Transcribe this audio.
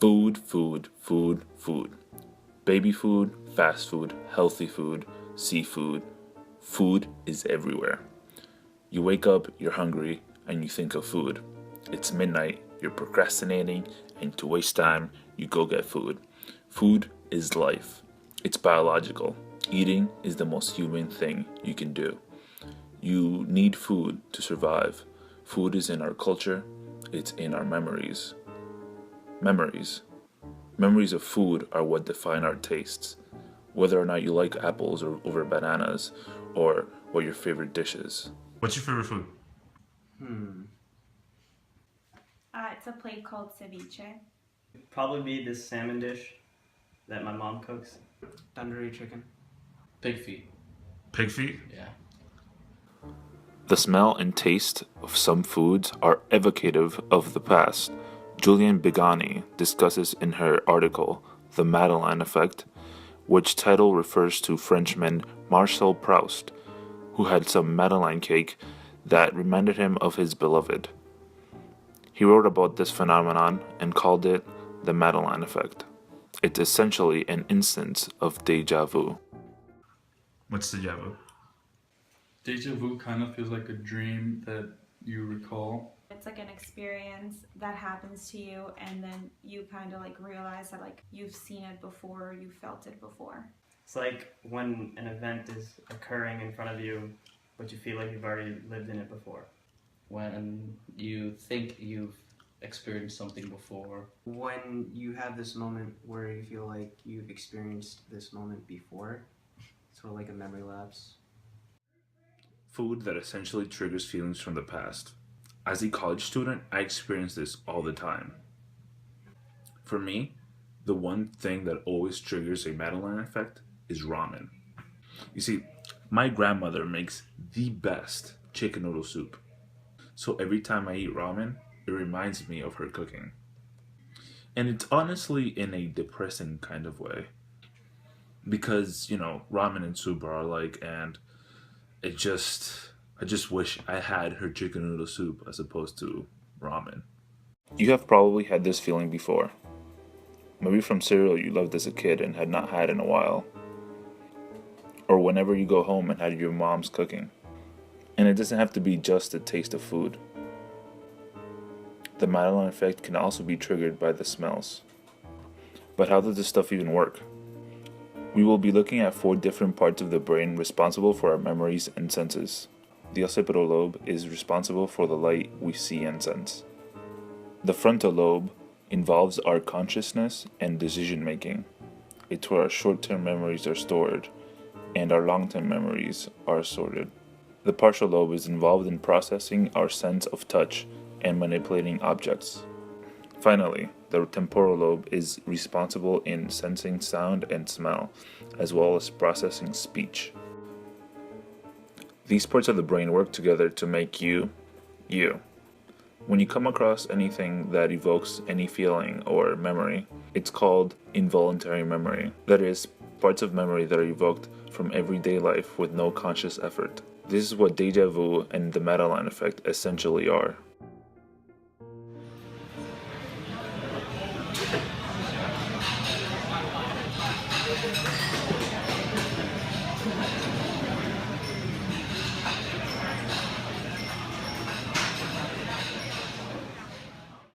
Food, food, food, food. Baby food, fast food, healthy food, seafood. Food is everywhere. You wake up, you're hungry, and you think of food. It's midnight, you're procrastinating, and to waste time, you go get food. Food is life. It's biological. Eating is the most human thing you can do. You need food to survive. Food is in our culture, it's in our memories. Memories. Memories of food are what define our tastes. Whether or not you like apples or over bananas, or what your favorite dish is. What's your favorite food? It's a plate called ceviche. Probably be this salmon dish that my mom cooks. Tandoori chicken. Pig feet. Pig feet? Yeah. The smell and taste of some foods are evocative of the past. Julian Bigani discusses in her article, The Madeleine Effect, which title refers to Frenchman Marcel Proust, who had some Madeleine cake that reminded him of his beloved. He wrote about this phenomenon and called it the Madeleine Effect. It's essentially an instance of déjà vu. What's the vu? Deja vu kind of feels like a dream that you recall. It's like an experience that happens to you and then you kind of like realize that like you've seen it before, you felt it before. It's like when an event is occurring in front of you, but you feel like you've already lived in it before. When you think you've experienced something before. When you have this moment where you feel like you've experienced this moment before, sort of like a memory lapse. Food that essentially triggers feelings from the past. As a college student, I experience this all the time. For me, the one thing that always triggers a Madeleine effect is ramen. You see, my grandmother makes the best chicken noodle soup. So every time I eat ramen, it reminds me of her cooking. And it's honestly in a depressing kind of way. Because, ramen and soup are alike, and I just wish I had her chicken noodle soup as opposed to ramen. You have probably had this feeling before. Maybe from cereal you loved as a kid and had not had in a while. Or whenever you go home and had your mom's cooking. And it doesn't have to be just the taste of food. The Madeleine effect can also be triggered by the smells. But how does this stuff even work? We will be looking at 4 different parts of the brain responsible for our memories and senses. The occipital lobe is responsible for the light we see and sense. The frontal lobe involves our consciousness and decision making. It's where our short-term memories are stored, and our long-term memories are sorted. The partial lobe is involved in processing our sense of touch and manipulating objects. Finally, the temporal lobe is responsible in sensing sound and smell, as well as processing speech. These parts of the brain work together to make you, you. When you come across anything that evokes any feeling or memory, it's called involuntary memory. That is, parts of memory that are evoked from everyday life with no conscious effort. This is what déjà vu and the Madeleine effect essentially are.